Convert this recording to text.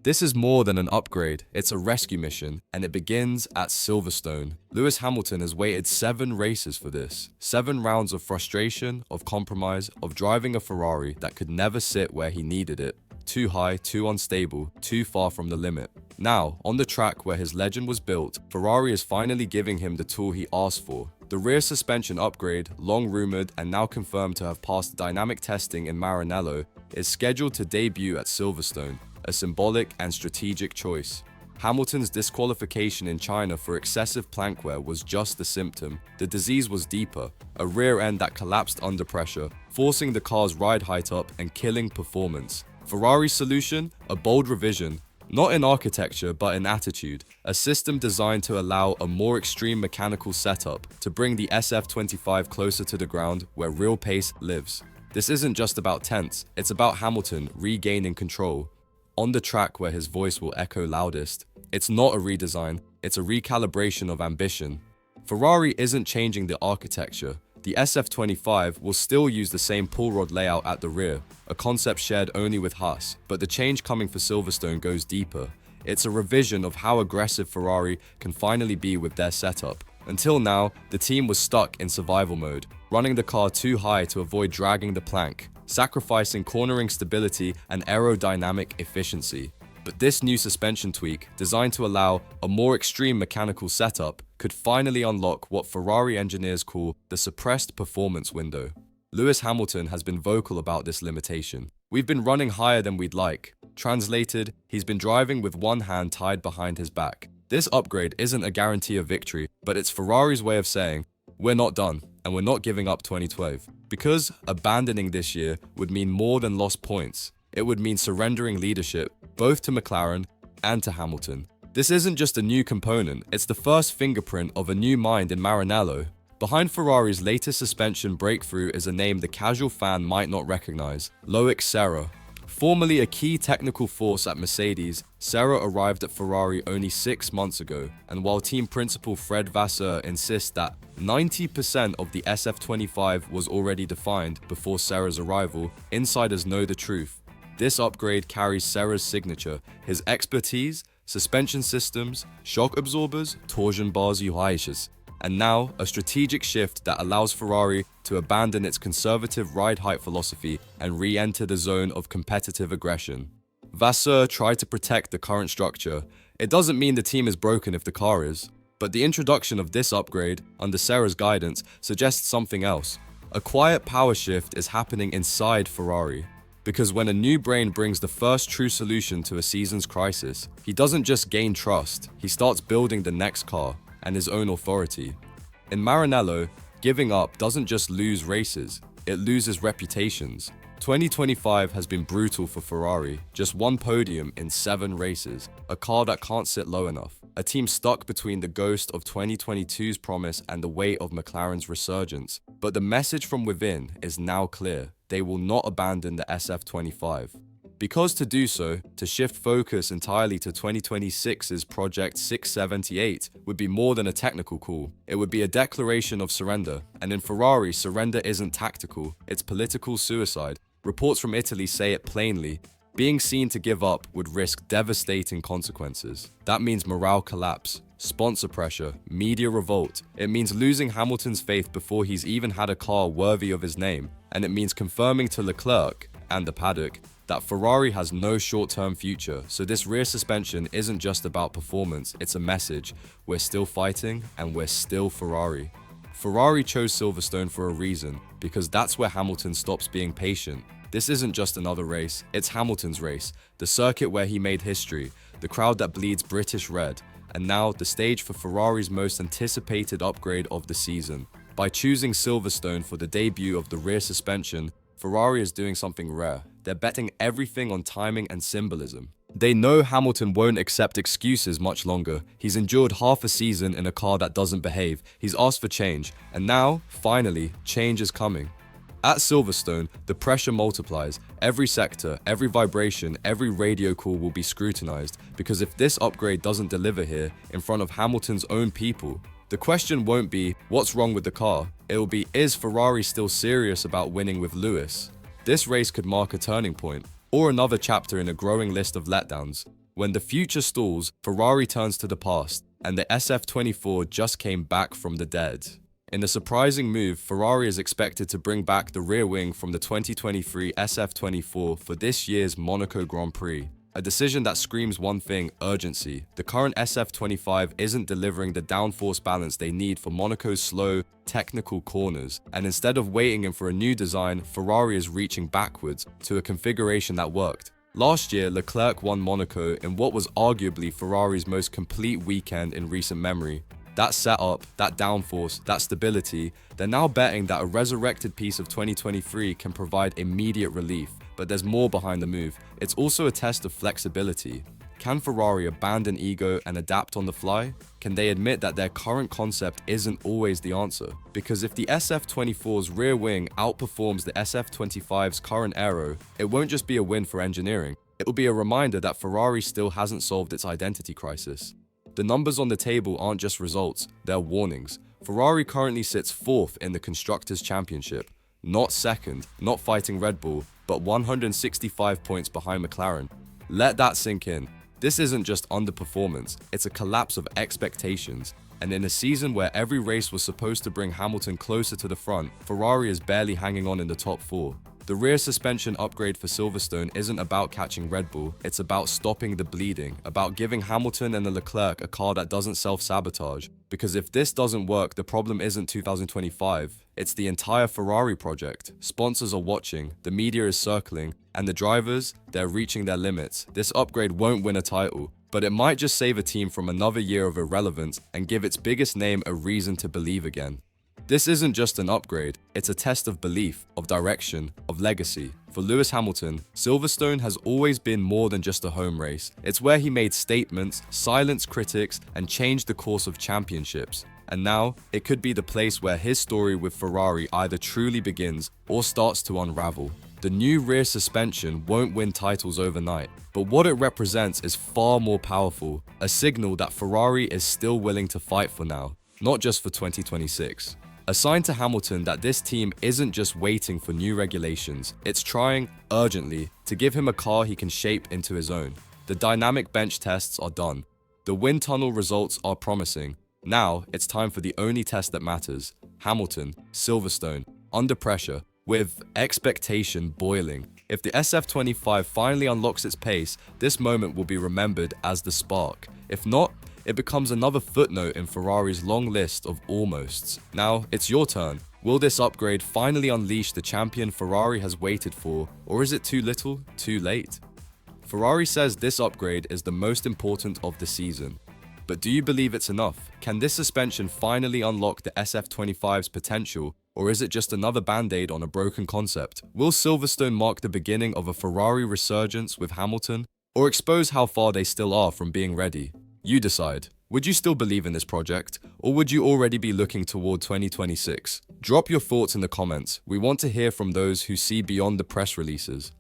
This is more than an upgrade, it's a rescue mission, and it begins at Silverstone. Lewis Hamilton has waited 7 races for this. 7 rounds of frustration, of compromise, of driving a Ferrari that could never sit where he needed it. Too high, too unstable, too far from the limit. Now, on the track where his legend was built, Ferrari is finally giving him the tool he asked for. The rear suspension upgrade, long rumored and now confirmed to have passed dynamic testing in Maranello, is scheduled to debut at Silverstone, a symbolic and strategic choice. Hamilton's disqualification in China for excessive plank wear was just the symptom. The disease was deeper, a rear end that collapsed under pressure, forcing the car's ride height up and killing performance. Ferrari's solution? A bold revision. Not in architecture, but in attitude. A system designed to allow a more extreme mechanical setup, to bring the SF25 closer to the ground where real pace lives. This isn't just about tense, it's about Hamilton regaining control. On the track where his voice will echo loudest. It's not a redesign, it's a recalibration of ambition. Ferrari isn't changing the architecture. The SF25 will still use the same pull rod layout at the rear, a concept shared only with Haas, but the change coming for Silverstone goes deeper. It's a revision of how aggressive Ferrari can finally be with their setup. Until now, the team was stuck in survival mode, running the car too high to avoid dragging the plank, sacrificing cornering stability and aerodynamic efficiency. But this new suspension tweak, designed to allow a more extreme mechanical setup, could finally unlock what Ferrari engineers call the suppressed performance window. Lewis Hamilton has been vocal about this limitation. We've been running higher than we'd like. Translated, he's been driving with one hand tied behind his back. This upgrade isn't a guarantee of victory, but it's Ferrari's way of saying, we're not done, and we're not giving up 2012. Because abandoning this year would mean more than lost points. It would mean surrendering leadership, both to McLaren and to Hamilton. This isn't just a new component, it's the first fingerprint of a new mind in Maranello. Behind Ferrari's latest suspension breakthrough is a name the casual fan might not recognize, Loic Serra. Formerly a key technical force at Mercedes, Serra arrived at Ferrari only 6 months ago, and while team principal Fred Vasseur insists that 90% of the SF25 was already defined before Serra's arrival, insiders know the truth. This upgrade carries Serra's signature, his expertise, suspension systems, shock absorbers, torsion bars, UHIs, and now a strategic shift that allows Ferrari to abandon its conservative ride height philosophy and re-enter the zone of competitive aggression. Vasseur tried to protect the current structure. It doesn't mean the team is broken if the car is, but the introduction of this upgrade, under Serra's guidance, suggests something else. A quiet power shift is happening inside Ferrari. Because when a new brain brings the first true solution to a season's crisis, he doesn't just gain trust, he starts building the next car and his own authority. In Maranello, giving up doesn't just lose races, it loses reputations. 2025 has been brutal for Ferrari, just 1 podium in 7 races, a car that can't sit low enough, a team stuck between the ghost of 2022's promise and the weight of McLaren's resurgence. But the message from within is now clear. They will not abandon the SF25. Because to do so, to shift focus entirely to 2026's Project 678 would be more than a technical call. It would be a declaration of surrender. And in Ferrari, surrender isn't tactical, it's political suicide. Reports from Italy say it plainly. Being seen to give up would risk devastating consequences. That means morale collapse, sponsor pressure, media revolt. It means losing Hamilton's faith before he's even had a car worthy of his name. And it means confirming to Leclerc and the paddock that Ferrari has no short-term future. So this rear suspension isn't just about performance, it's a message. We're still fighting and we're still Ferrari. Ferrari chose Silverstone for a reason, because that's where Hamilton stops being patient. This isn't just another race, it's Hamilton's race, the circuit where he made history, the crowd that bleeds British red, and now the stage for Ferrari's most anticipated upgrade of the season. By choosing Silverstone for the debut of the rear suspension, Ferrari is doing something rare. They're betting everything on timing and symbolism. They know Hamilton won't accept excuses much longer. He's endured half a season in a car that doesn't behave. He's asked for change, and now, finally, change is coming. At Silverstone, the pressure multiplies. Every sector, every vibration, every radio call will be scrutinized, because if this upgrade doesn't deliver here, in front of Hamilton's own people, the question won't be, what's wrong with the car? It'll be, is Ferrari still serious about winning with Lewis? This race could mark a turning point, or another chapter in a growing list of letdowns. When the future stalls, Ferrari turns to the past, and the SF24 just came back from the dead. In a surprising move, Ferrari is expected to bring back the rear wing from the 2023 SF24 for this year's Monaco Grand Prix. A decision that screams one thing: urgency. The current SF25 isn't delivering the downforce balance they need for Monaco's slow, technical corners, and instead of waiting in for a new design, Ferrari is reaching backwards to a configuration that worked. Last year, Leclerc won Monaco in what was arguably Ferrari's most complete weekend in recent memory. That setup, that downforce, that stability, they're now betting that a resurrected piece of 2023 can provide immediate relief. But there's more behind the move. It's also a test of flexibility. Can Ferrari abandon ego and adapt on the fly? Can they admit that their current concept isn't always the answer? Because if the SF24's rear wing outperforms the SF25's current aero, it won't just be a win for engineering. It'll be a reminder that Ferrari still hasn't solved its identity crisis. The numbers on the table aren't just results, they're warnings. Ferrari currently sits 4th in the Constructors' Championship. Not second, not fighting Red Bull, but 165 points behind McLaren. Let that sink in. This isn't just underperformance, it's a collapse of expectations. And in a season where every race was supposed to bring Hamilton closer to the front, Ferrari is barely hanging on in the top 4. The rear suspension upgrade for Silverstone isn't about catching Red Bull, it's about stopping the bleeding, about giving Hamilton and the Leclerc a car that doesn't self-sabotage. Because if this doesn't work, the problem isn't 2025, it's the entire Ferrari project. Sponsors are watching, the media is circling, and the drivers, they're reaching their limits. This upgrade won't win a title, but it might just save a team from another year of irrelevance and give its biggest name a reason to believe again. This isn't just an upgrade, it's a test of belief, of direction, of legacy. For Lewis Hamilton, Silverstone has always been more than just a home race. It's where he made statements, silenced critics, and changed the course of championships. And now, it could be the place where his story with Ferrari either truly begins or starts to unravel. The new rear suspension won't win titles overnight, but what it represents is far more powerful, a signal that Ferrari is still willing to fight for now, not just for 2026. A sign to Hamilton that this team isn't just waiting for new regulations, it's trying, urgently, to give him a car he can shape into his own. The dynamic bench tests are done. The wind tunnel results are promising. Now, it's time for the only test that matters. Hamilton, Silverstone, under pressure, with expectation boiling. If the SF25 finally unlocks its pace, this moment will be remembered as the spark. If not, it becomes another footnote in Ferrari's long list of almosts. Now, it's your turn. Will this upgrade finally unleash the champion Ferrari has waited for, or is it too little, too late? Ferrari says this upgrade is the most important of the season. But do you believe it's enough? Can this suspension finally unlock the SF25's potential, or is it just another band-aid on a broken concept? Will Silverstone mark the beginning of a Ferrari resurgence with Hamilton, or expose how far they still are from being ready? You decide. Would you still believe in this project, or would you already be looking toward 2026? Drop your thoughts in the comments. We want to hear from those who see beyond the press releases.